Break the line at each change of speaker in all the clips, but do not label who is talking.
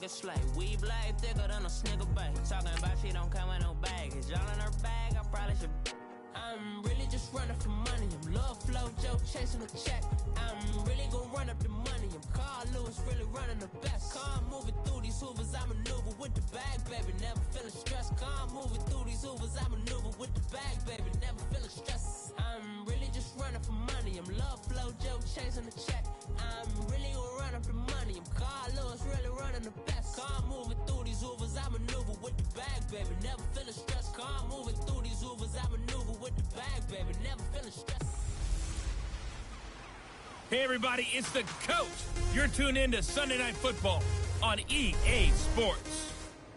nigga slay. We blade thicker than a Snicker bait. Talking about she don't come with no baggage. Y'all in her bag, I probably should. I'm really just running for money. I'm Love Flow Joe chasing the check. I'm really gonna run up the money. I'm Carl Lewis, really running the best. Car moving through these Hoovers, I maneuver with the bag, baby. Never feeling stressed. Car moving through these Hoovers, I maneuver with the bag, baby. Never feeling stressed. I'm really just running for money. I'm Love Flow Joe chasing the check. I'm really gonna run up the money. I'm Carl Lewis, really running the best. Car moving through these Hoovers, I maneuver with the bag, baby. Never feeling stressed. Car moving through these Hoovers, I maneuver with the bag, baby. Never feeling stressed.
Hey everybody, it's the coach. You're tuned in to Sunday Night Football on EA Sports.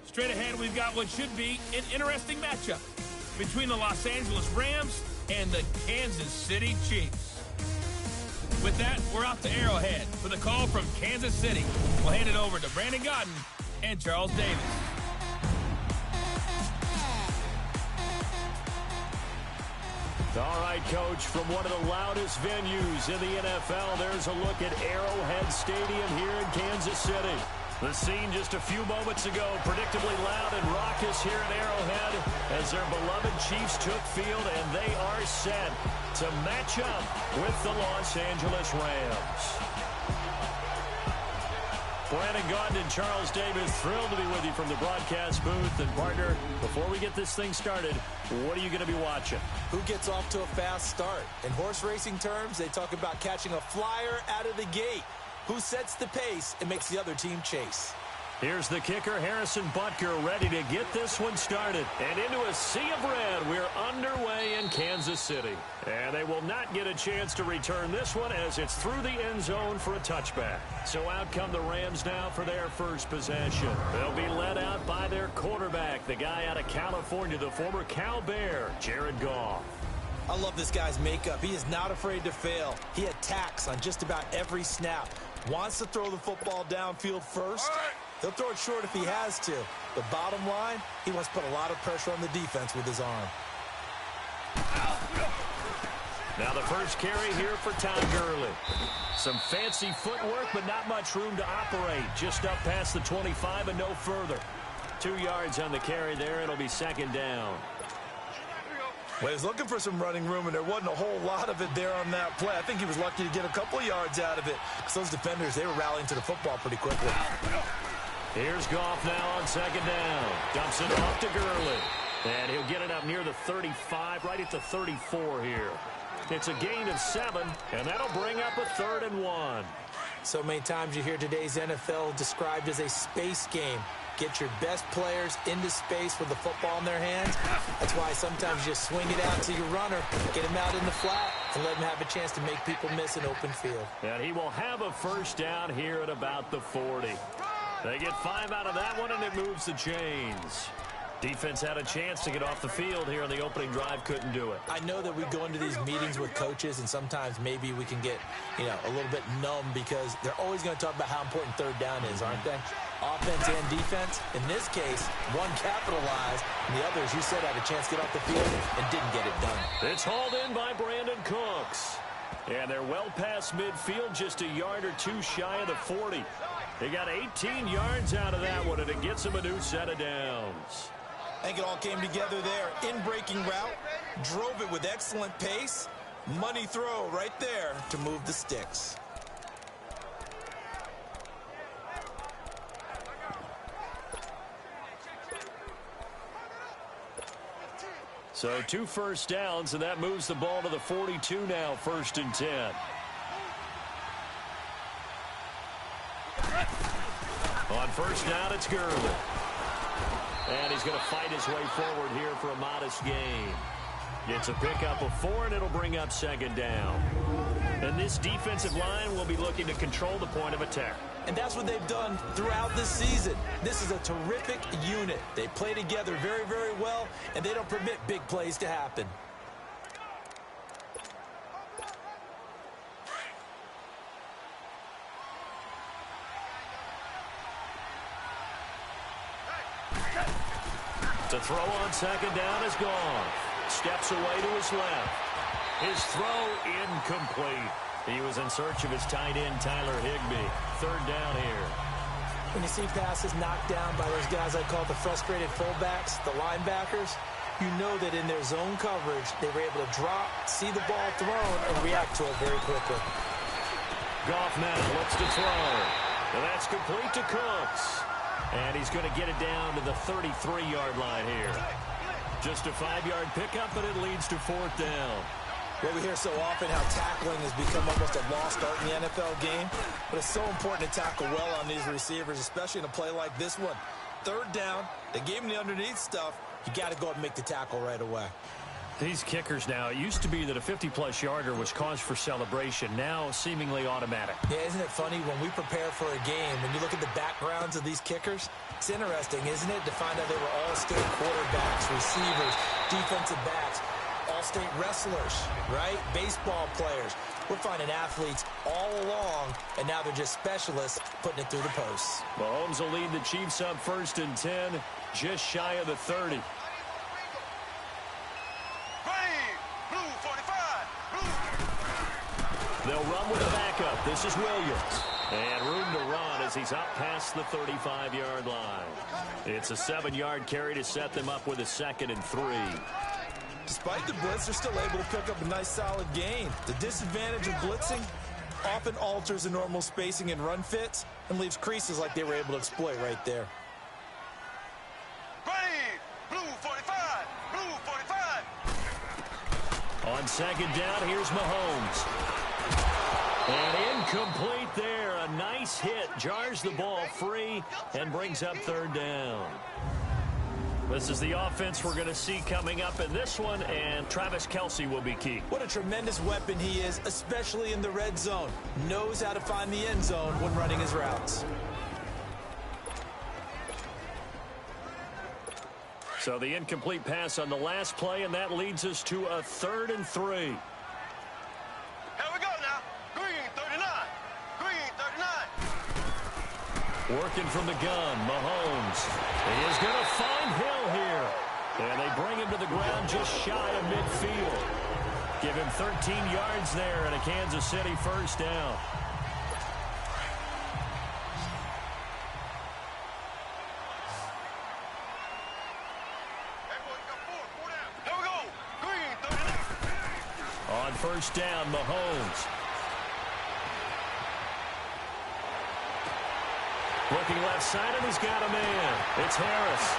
Straight ahead, we've got what should be an interesting matchup between the Los Angeles Rams and the Kansas City Chiefs. With that, we're off to Arrowhead for the call from Kansas City. We'll hand it over to Brandon Gaudin and Charles Davis.
All right, Coach, from one of the loudest venues in the NFL, there's a look at Arrowhead Stadium here in Kansas City. The scene just a few moments ago, predictably loud and raucous here at Arrowhead as their beloved Chiefs took field, and they are set to match up with the Los Angeles Rams. Brandon Gaudin and Charles Davis, thrilled to be with you from the broadcast booth. And partner, before we get this thing started, what are you going to be watching?
Who gets off to a fast start? In horse racing terms, they talk about catching a flyer out of the gate. Who sets the pace and makes the other team chase?
Here's the kicker, Harrison Butker, ready to get this one started. And into a sea of red, we're underway in Kansas City. And they will not get a chance to return this one as it's through the end zone for a touchback. So out come the Rams now for their first possession. They'll be led out by their quarterback, the guy out of California, the former Cal Bear, Jared Goff.
I love this guy's makeup. He is not afraid to fail. He attacks on just about every snap. Wants to throw the football downfield first. He'll throw it short if he has to. The bottom line, he wants to put a lot of pressure on the defense with his arm.
Now the first carry here for Todd Gurley. Some fancy footwork, but not much room to operate. Just up past the 25 and no further. 2 yards on the carry there. It'll be second down.
Well, he was looking for some running room, and there wasn't a whole lot of it there on that play. I think he was lucky to get a couple of yards out of it, because those defenders, they were rallying to the football pretty quickly.
Here's Goff now on second down. Dumps it off to Gurley. And he'll get it up near the 35, right at the 34 here. It's a gain of 7, and that'll bring up a 3rd and 1.
So many times you hear today's NFL described as a space game. Get your best players into space with the football in their hands. That's why sometimes you just swing it out to your runner, get him out in the flat, and let him have a chance to make people miss an open field.
And he will have a first down here at about the 40. They get 5 out of that one, and it moves the chains. Defense had a chance to get off the field here in the opening drive, couldn't do it.
I know that we go into these meetings with coaches, and sometimes maybe we can get, a little bit numb because they're always going to talk about how important third down is, aren't they? Offense and defense. In this case, one capitalized, and the other, as you said, had a chance to get off the field and didn't get it done.
It's hauled in by Brandon Cooks. And they're well past midfield, just a yard or two shy of the 40. They got 18 yards out of that one, and it gets them a new set of downs.
I think it all came together there. In-breaking route, drove it with excellent pace. Money throw right there to move the sticks.
So 2 first downs, and that moves the ball to the 42 now, 1st and 10. On first down, it's Gurley. And he's going to fight his way forward here for a modest gain. Gets a pickup of 4, and it'll bring up second down. And this defensive line will be looking to control the point of attack.
And that's what they've done throughout this season. This is a terrific unit. They play together very, very well, and they don't permit big plays to happen.
To throw on second down is gone. Steps away to his left. His throw incomplete. He was in search of his tight end, Tyler Higbee. 3rd down here.
When you see passes knocked down by those guys I call the frustrated fullbacks, the linebackers, you know that in their zone coverage, they were able to drop, see the ball thrown, and react to it very quickly.
Goff now looks to throw. And that's complete to Cooks. And he's going to get it down to the 33-yard line here. Just a 5-yard pickup, but it leads to 4th down.
Well, we hear so often how tackling has become almost a lost art in the NFL game, but it's so important to tackle well on these receivers, especially in a play like this one. 3rd down, they gave him the underneath stuff. You got to go and make the tackle right away.
These kickers now, it used to be that a 50-plus yarder was cause for celebration, now seemingly automatic.
Yeah, isn't it funny when we prepare for a game, when you look at the backgrounds of these kickers, it's interesting, isn't it, to find out they were all-state quarterbacks, receivers, defensive backs, all-state wrestlers, right? Baseball players. We're finding athletes all along, and now they're just specialists putting it through the posts.
Mahomes will lead the Chiefs up 1st and 10, just shy of the 30. They'll run with the backup. This is Williams. And room to run as he's up past the 35-yard line. It's a 7-yard carry to set them up with a 2nd and 3.
Despite the blitz, they're still able to pick up a nice solid gain. The disadvantage of blitzing often alters the normal spacing and run fits and leaves creases like they were able to exploit right there.
On 2nd down, here's Mahomes. And incomplete there. A nice hit. Jars the ball free and brings up 3rd down. This is the offense we're going to see coming up in this one, and Travis Kelce will be key.
What a tremendous weapon he is, especially in the red zone. Knows how to find the end zone when running his routes.
So the incomplete pass on the last play, and that leads us to a 3rd and 3.
Here we go now. Green 39. Green 39.
Working from the gun, Mahomes. He is going to find Hill here. And they bring him to the ground just shy of midfield. Give him 13 yards there and a Kansas City 1st down. On 1st down, Mahomes. Looking left side, and he's got a man. It's Harris.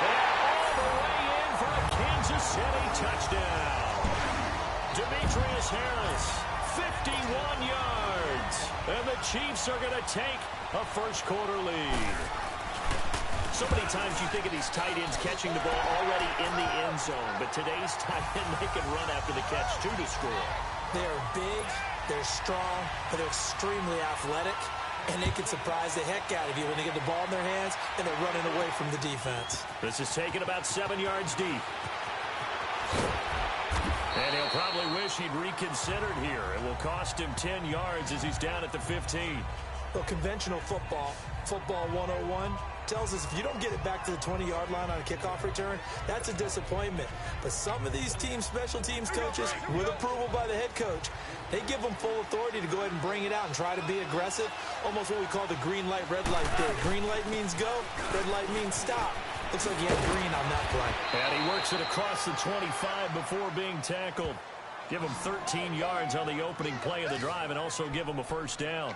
And all the way in for a Kansas City touchdown. Demetrius Harris, 51 yards. And the Chiefs are going to take a 1st quarter lead. So many times you think of these tight ends catching the ball already in the end zone, but today's tight end, they can run after the catch, too, to score.
They're big, they're strong, but they're extremely athletic, and they can surprise the heck out of you when they get the ball in their hands and they're running away from the defense.
This is taken about 7 yards deep. And he'll probably wish he'd reconsidered here. It will cost him 10 yards as he's down at the 15.
Well, conventional football 101, tells us if you don't get it back to the 20-yard line on a kickoff return, that's a disappointment. But some of these teams, special teams coaches, with approval by the head coach, they give them full authority to go ahead and bring it out and try to be aggressive, almost what we call the green light, red light theory. Green light means go, red light means stop. Looks like he had green on that play.
And he works it across the 25 before being tackled. Give him 13 yards on the opening play of the drive and also give him a 1st down.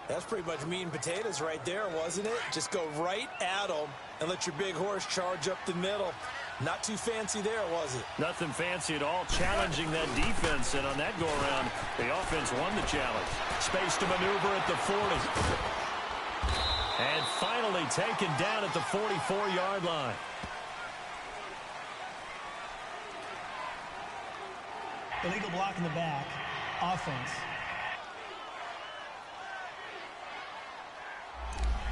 That's pretty much meat and potatoes right there, wasn't it? Just go right at them and let your big horse charge up the middle. Not too fancy there, was it?
Nothing fancy at all, challenging that defense. And on that go-around, the offense won the challenge. Space to maneuver at the 40. And finally taken down at the 44-yard line.
Illegal block in the back. Offense.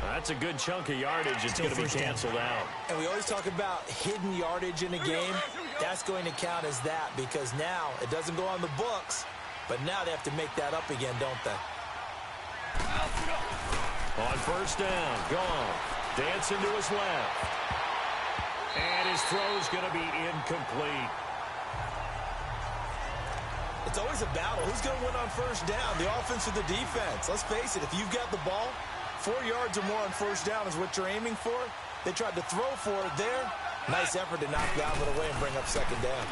That's a good chunk of yardage. It's going to be canceled out.
And we always talk about hidden yardage in a game. That's going to count as that because now it doesn't go on the books, but now they have to make that up again, don't they?
On 1st down, gone. Dancing to his left. And his throw's going to be incomplete.
It's always a battle. Who's going to win on 1st down? The offense or the defense? Let's face it, if you've got the ball, 4 yards or more on first down is what you're aiming for. They tried to throw for it there. Nice effort to knock the outlet away and bring up second down.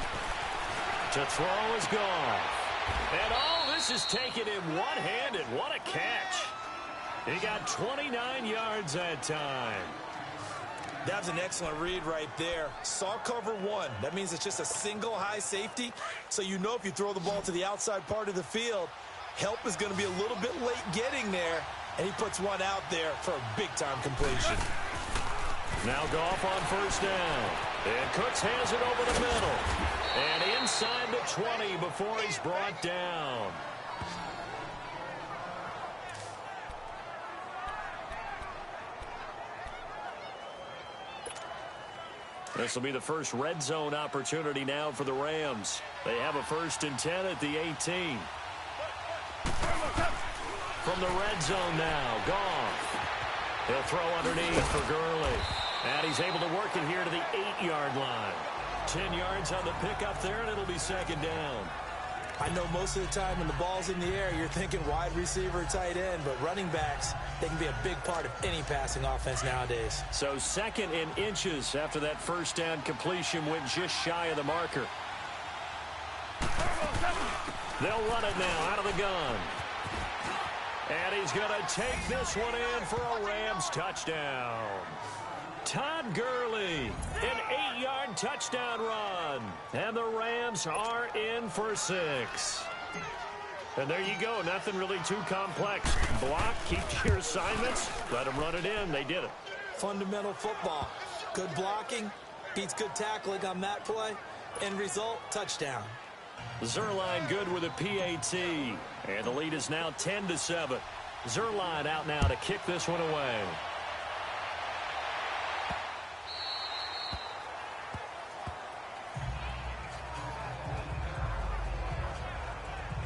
To throw is gone. And all this is taken in one-handed. What a catch. He got 29 yards that time.
That was an excellent read right there. Saw cover one. That means it's just a single high safety. So you know if you throw the ball to the outside part of the field, help is going to be a little bit late getting there. And he puts one out there for a big-time completion.
Now Goff on first down. And Cooks has it over the middle. And inside the 20 before he's brought down. This will be the first red zone opportunity now for the Rams. They have a 1st and 10 at the 18. From the red zone now, Goff. He'll throw underneath for Gurley. And he's able to work it here to the 8-yard line. 10 yards on the pickup there, and it'll be second down.
I know most of the time when the ball's in the air, you're thinking wide receiver, tight end, but running backs, they can be a big part of any passing offense nowadays.
So 2nd and inches after that first down completion went just shy of the marker. They'll run it now out of the gun. And he's going to take this one in for a Rams touchdown. Todd Gurley, an 8-yard touchdown run. And the Rams are in for 6. And there you go. Nothing really too complex. Block, keep your assignments, let them run it in. They did it.
Fundamental football. Good blocking, beats good tackling on that play. End result, touchdown.
Zuerlein good with a PAT. And the lead is now 10-7. Zuerlein out now to kick this one away.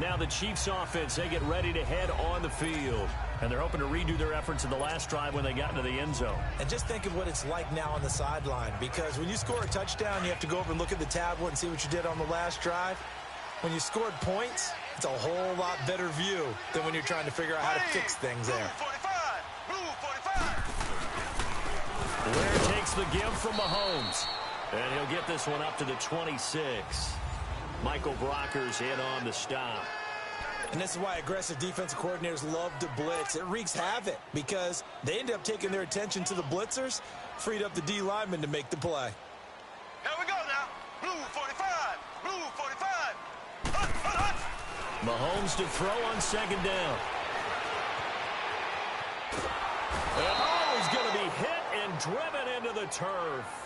Now the Chiefs offense, they get ready to head on the field. And they're hoping to redo their efforts in the last drive when they got into the end zone.
And just think of what it's like now on the sideline. Because when you score a touchdown, you have to go over and look at the tablet and see what you did on the last drive. When you scored points, it's a whole lot better view than when you're trying to figure out how to fix things there.
Blair takes the give from Mahomes. And he'll get this one up to the 26. Michael Brockers in on the stop.
And this is why aggressive defensive coordinators love to blitz. It wreaks havoc because they end up taking their attention to the blitzers, freed up the D lineman to make the play.
Here we go now. Blue 45. Blue 45. Hut, hut, hut.
Mahomes to throw on second down. And oh, he's going to be hit and driven into the turf.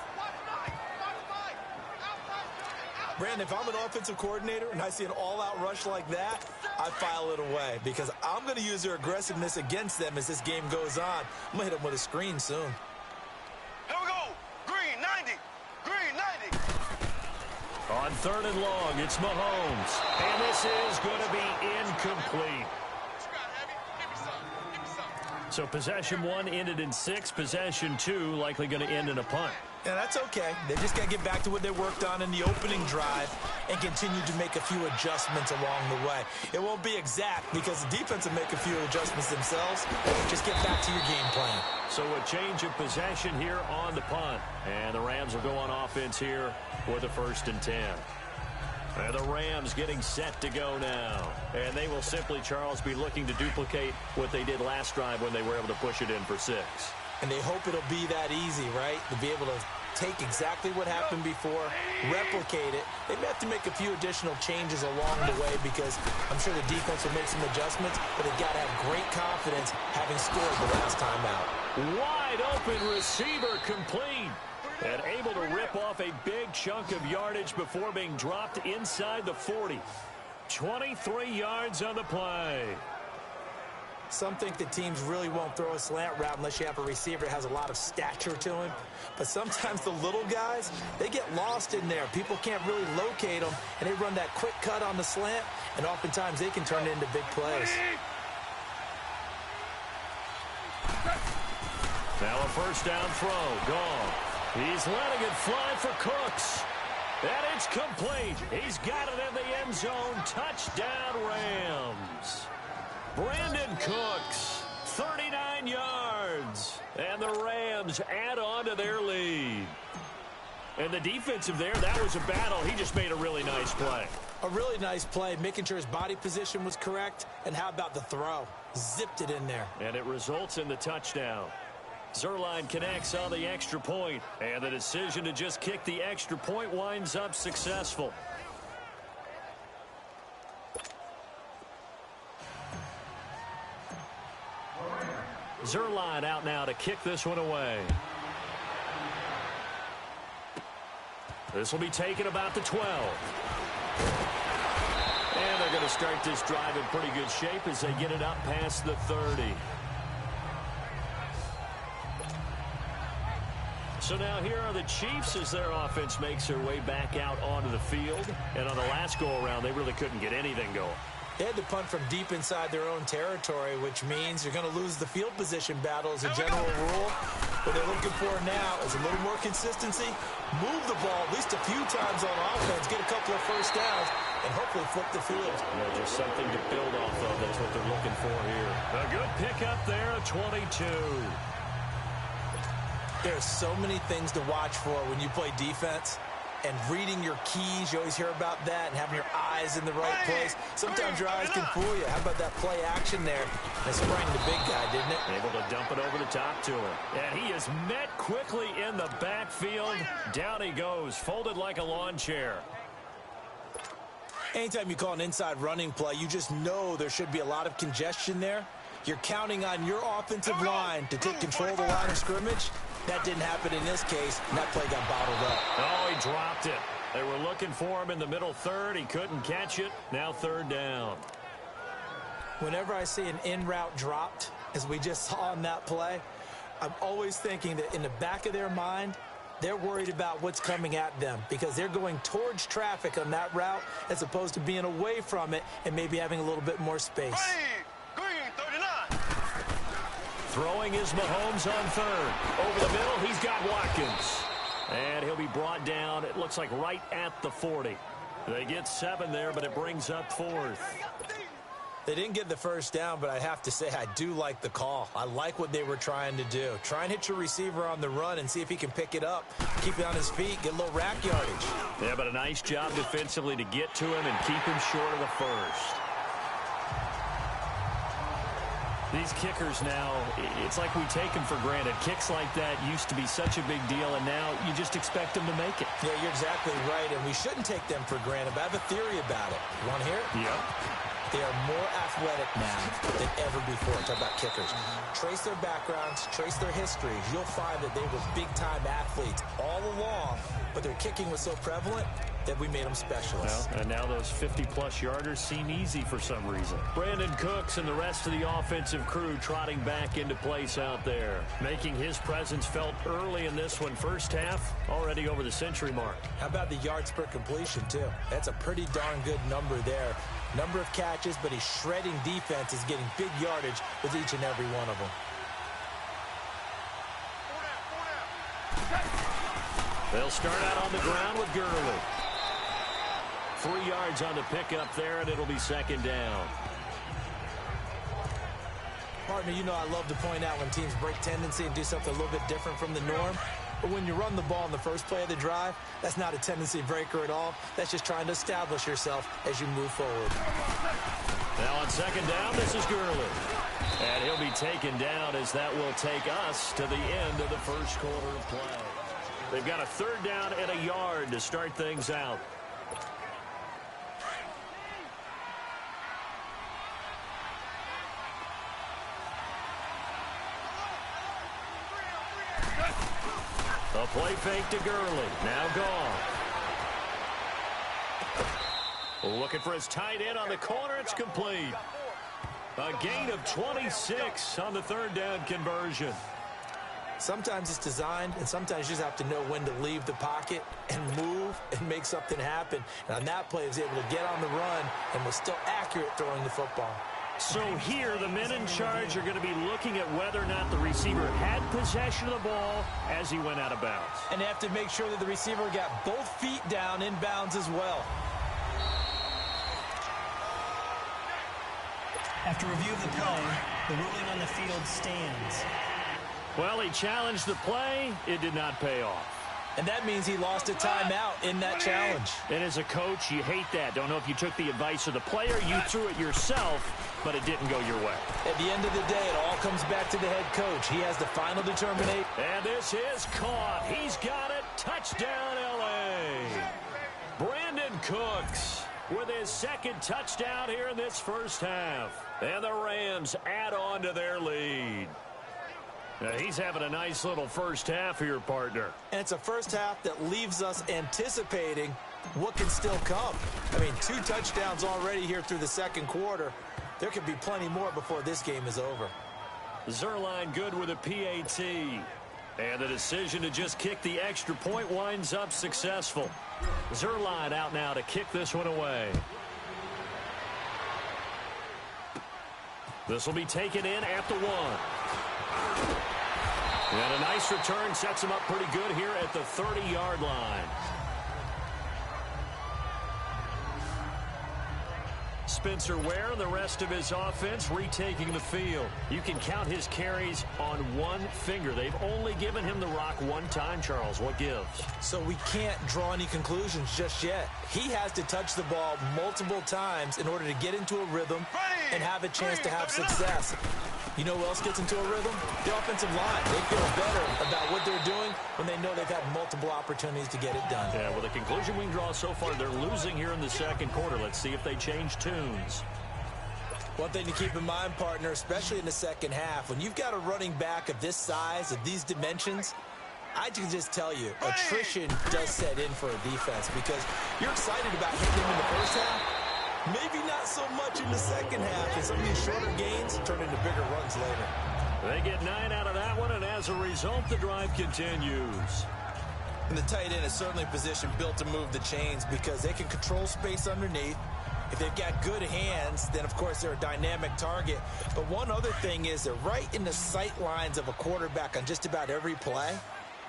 Brandon, if I'm an offensive coordinator and I see an all-out rush like that, I file it away because I'm going to use their aggressiveness against them as this game goes on. I'm going to hit them with a screen soon.
Here we go. Green 90. Green 90.
On 3rd and long, it's Mahomes. And this is going to be incomplete. So possession 1 ended in 6. Possession 2 likely going to end in a punt.
Yeah, that's okay. They just got to get back to what they worked on in the opening drive and continue to make a few adjustments along the way. It won't be exact because the defense will make a few adjustments themselves. Just get back to your game plan.
So a change of possession here on the punt. And the Rams will go on offense here with a 1st and 10. And the Rams getting set to go now. And they will simply, Charles, be looking to duplicate what they did last drive when they were able to push it in for 6.
And they hope it'll be that easy, right? To be able to take exactly what happened before, replicate it. They may have to make a few additional changes along the way because I'm sure the defense will make some adjustments, but they've got to have great confidence having scored the last time out.
Wide open receiver complete. And able to rip off a big chunk of yardage before being dropped inside the 40. 23 yards on the play.
Some think that teams really won't throw a slant route unless you have a receiver that has a lot of stature to him. But sometimes the little guys, they get lost in there. People can't really locate them, and they run that quick cut on the slant, and oftentimes they can turn it into big plays.
Now a 1st down throw. Gone. He's letting it fly for Cooks. And it's complete. He's got it in the end zone. Touchdown, Rams. Brandon Cooks, 39 yards. yards. And the Rams add on to their lead. And the defensive there, that was a battle. He just made a really nice play.
A really nice play, making sure his body position was correct. And how about the throw? Zipped it in there.
And it results in the touchdown. Zuerlein connects on the extra point. And the decision to just kick the extra point winds up successful. Zuerlein out now to kick this one away. This will be taken about the 12. And they're going to start this drive in pretty good shape as they get it up past the 30. So now here are the Chiefs as their offense makes their way back out onto the field. And on the last go-around, they really couldn't get anything going.
They had to punt from deep inside their own territory, which means you're going to lose the field position battle as a general rule. What they're looking for now is a little more consistency, move the ball at least a few times on offense, get a couple of first downs, and hopefully flip the field.
Yeah, just something to build off of. That's what they're looking for here. A good pickup there, a 22.
There's so many things to watch for when you play defense. And reading your keys, you always hear about that, and having your eyes in the right place. Sometimes your eyes can fool you. How about that play action there? That sprang the big guy, didn't it?
Able to dump it over the top to him. And he is met quickly in the backfield. Down he goes, folded like a lawn chair.
Anytime you call an inside running play, you just know there should be a lot of congestion there. You're counting on your offensive line to take control of the line of scrimmage. That didn't happen in this case, and that play got bottled up.
Oh, he dropped it. They were looking for him in the middle third. He couldn't catch it. Now third down.
Whenever I see an in-route dropped, as we just saw on that play, I'm always thinking that in the back of their mind, they're worried about what's coming at them because they're going towards traffic on that route as opposed to being away from it and maybe having a little bit more space.
Green, 39.
Throwing is Mahomes on third. Over the middle, he's got Watkins. And he'll be brought down, it looks like right at the 40. They get 7 there, but it brings up fourth.
They didn't get the first down, but I have to say I do like the call. I like what they were trying to do. Try and hit your receiver on the run and see if he can pick it up. Keep it on his feet, get a little rack yardage.
Yeah, but a nice job defensively to get to him and keep him short of the first. These kickers now, it's like we take them for granted. Kicks like that used to be such a big deal, and now you just expect them to make it.
Yeah, you're exactly right, and we shouldn't take them for granted, but I have a theory about it. You want to hear it?
Yep.
They are more athletic now than ever before. Talk about kickers. Trace their backgrounds, trace their histories. You'll find that they were big-time athletes all along, but their kicking was so prevalent that we made them specialists.
Well, and now those 50-plus yarders seem easy for some reason. Brandon Cooks and the rest of the offensive crew trotting back into place out there, making his presence felt early in this one. First half, already over the century mark.
How about the yards per completion, too? That's a pretty darn good number there. Number of catches, but he's shredding defense, is getting big yardage with each and every one of them.
They'll start out on the ground with Gurley. 3 yards on the pickup there, and it'll be second down.
Partner, you know I love to point out when teams break tendency and do something a little bit different from the norm. But when you run the ball in the first play of the drive, that's not a tendency breaker at all. That's just trying to establish yourself as you move forward.
Now on second down, this is Gurley. And he'll be taken down as that will take us to the end of the first quarter of play. They've got a third down and a yard to start things out. A play fake to Gurley. Now gone. Looking for his tight end on the corner. It's complete. A gain of 26 on the third down conversion.
Sometimes it's designed, and sometimes you just have to know when to leave the pocket and move and make something happen. And on that play, he was able to get on the run and was still accurate throwing the football.
So here, the men in charge are going to be looking at whether or not the receiver had possession of the ball as he went out of bounds.
And they have to make sure that the receiver got both feet down in bounds as well.
After review of the play, the ruling on the field stands.
Well, he challenged the play. It did not pay off.
And that means he lost a timeout in that challenge.
And as a coach, you hate that. Don't know if you took the advice of the player. You threw it yourself, but it didn't go your way.
At the end of the day, it all comes back to the head coach. He has the final determination.
And this is caught. He's got it. Touchdown, L.A. Brandon Cooks with his second touchdown here in this first half. And the Rams add on to their lead. Now, he's having a nice little first half here, partner.
And it's a first half that leaves us anticipating what can still come. I mean, 2 touchdowns already here through the second quarter. There could be plenty more before this game is over.
Zuerlein good with a PAT. And the decision to just kick the extra point winds up successful. Zuerlein out now to kick this one away. This will be taken in at the 1. And a nice return sets him up pretty good here at the 30-yard line. Spencer Ware and the rest of his offense retaking the field. You can count his carries on one finger. They've only given him the rock one time, Charles. What gives?
So we can't draw any conclusions just yet. He has to touch the ball multiple times in order to get into a rhythm and have a chance to have success. You know who else gets into a rhythm? The offensive line. They feel better about what they're doing when they know they've had multiple opportunities to get it done.
Yeah, well, the conclusion we can draw so far, they're losing here in the second quarter. Let's see if they change tunes.
One thing to keep in mind, partner, especially in the second half, when you've got a running back of this size, of these dimensions, I can just tell you, attrition does set in for a defense because you're excited about hitting him in the first half. Maybe not so much in the second half, and some of these shorter gains turn into bigger runs later.
They get 9 out of that one, and as a result, the drive continues.
And the tight end is certainly a position built to move the chains because they can control space underneath. If they've got good hands, then, of course, they're a dynamic target. But one other thing is they're right in the sight lines of a quarterback on just about every play,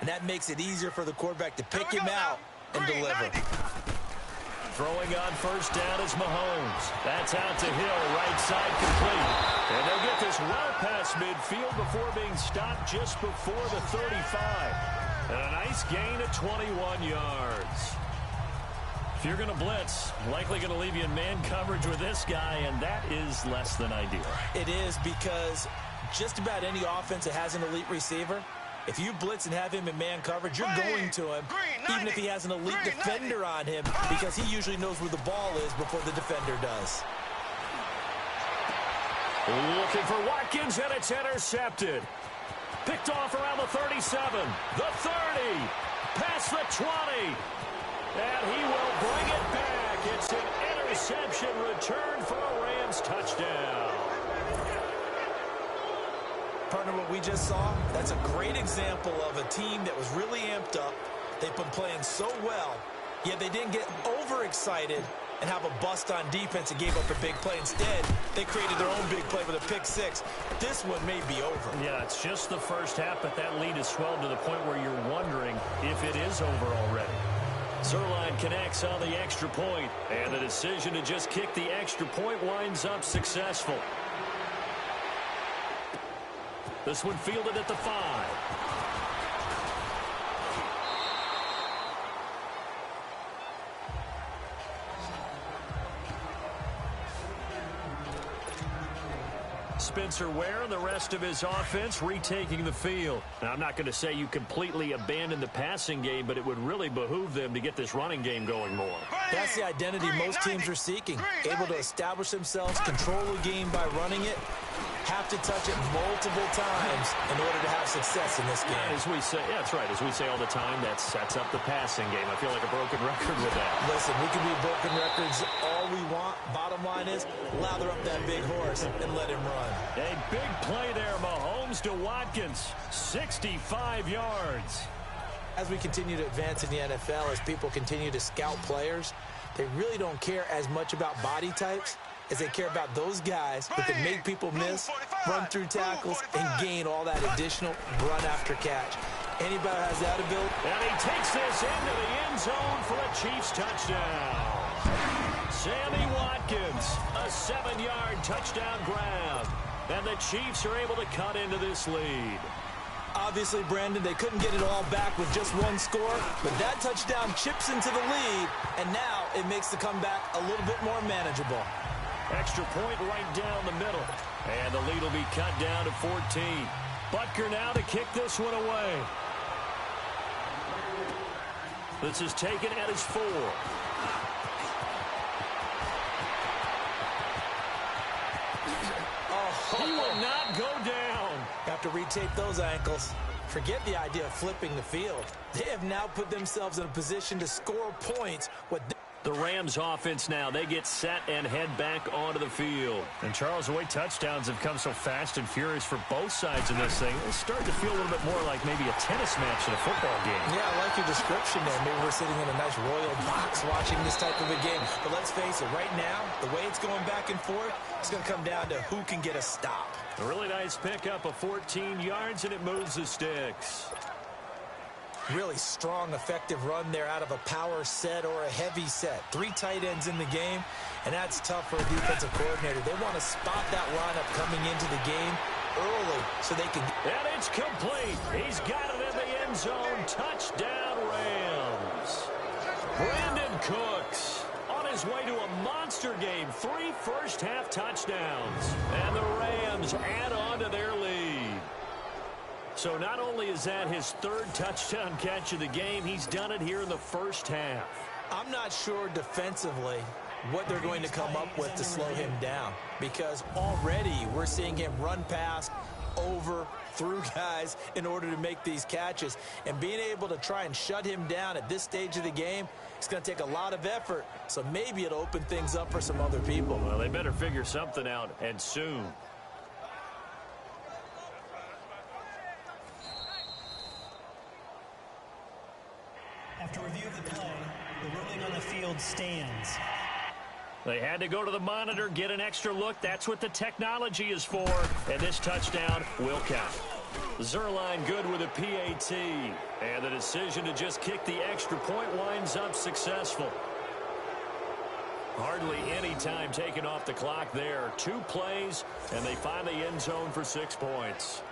and that makes it easier for the quarterback to pick him out and deliver.
Throwing on first down is Mahomes. That's out to Hill, right side complete. And they'll get this well past midfield before being stopped just before the 35. And a nice gain of 21 yards. If you're going to blitz, likely going to leave you in man coverage with this guy, and that is less than ideal.
It is because just about any offense that has an elite receiver, if you blitz and have him in man coverage, you're going to him, even if he has an elite defender on him, because he usually knows where the ball is before the defender does.
Looking for Watkins, and it's intercepted. Picked off around the 37, the 30, past the 20, and he will bring it back. It's an interception return for a Rams touchdown.
Partner, what we just saw, that's a great example of a team that was really amped up. They've been playing so well, yet they didn't get overexcited and have a bust on defense and gave up a big play. Instead, they created their own big play with a pick six. This one may be over.
Yeah, it's just the first half, but that lead has swelled to the point where you're wondering if it is over already. Zuerlein connects on the extra point, and the decision to just kick the extra point winds up successful. This one fielded at the 5. Spencer Ware and the rest of his offense retaking the field. Now, I'm not going to say you completely abandon the passing game, but it would really behoove them to get this running game going more.
That's the identity most teams are seeking. Able to establish themselves, control the game by running it, have to touch it multiple times in order to have success in this game.
As we say, yeah, that's right. As we say all the time, that sets up the passing game. I feel like a broken record with that.
Listen, we can be broken records all we want. Bottom line is, lather up that big horse and let him run.
A big play there, Mahomes to Watkins, 65 yards.
As we continue to advance in the NFL, as people continue to scout players, they really don't care as much about body types as they care about those guys who can make people miss, run through tackles, and gain all that additional run after catch. Anybody has that ability?
And he takes this into the end zone for a Chiefs touchdown. Sammy Watkins, a 7-yard touchdown grab. And the Chiefs are able to cut into this lead.
Obviously, Brandon, they couldn't get it all back with just one score, but that touchdown chips into the lead, and now it makes the comeback a little bit more manageable.
Extra point right down the middle. And the lead will be cut down to 14. Butker now to kick this one away. This is taken at his 4. He will not go down.
Have to retape those ankles. Forget the idea of flipping the field. They have now put themselves in a position to score points with
the Rams offense now, they get set and head back onto the field. And Charles, the way touchdowns have come so fast and furious for both sides in this thing, it's starting to feel a little bit more like maybe a tennis match in a football game.
Yeah, I like your description there. Maybe we're sitting in a nice royal box watching this type of a game. But let's face it, right now, the way it's going back and forth, it's going to come down to who can get a stop.
A really nice pickup of 14 yards, and it moves the sticks.
Really strong, effective run there out of a power set or a heavy set. 3 tight ends in the game, and that's tough for a defensive coordinator. They want to spot that lineup coming into the game early so they can...
And it's complete. He's got it in the end zone. Touchdown, Rams. Brandon Cooks on his way to a monster game. 3 first-half touchdowns. And the Rams add on to their lead. So not only is that his 3rd touchdown catch of the game, he's done it here in the first half.
I'm not sure defensively what they're going to come up with to slow him down, because already we're seeing him run past, over, through guys in order to make these catches. And being able to try and shut him down at this stage of the game, it's going to take a lot of effort. So maybe it'll open things up for some other people.
Well, they better figure something out, and soon.
After review of the play, the ruling on the field stands.
They had to go to the monitor, get an extra look. That's what the technology is for. And this touchdown will count. Zuerlein good with a PAT. And the decision to just kick the extra point winds up successful. Hardly any time taken off the clock there. 2 plays, and they find the end zone for 6 points.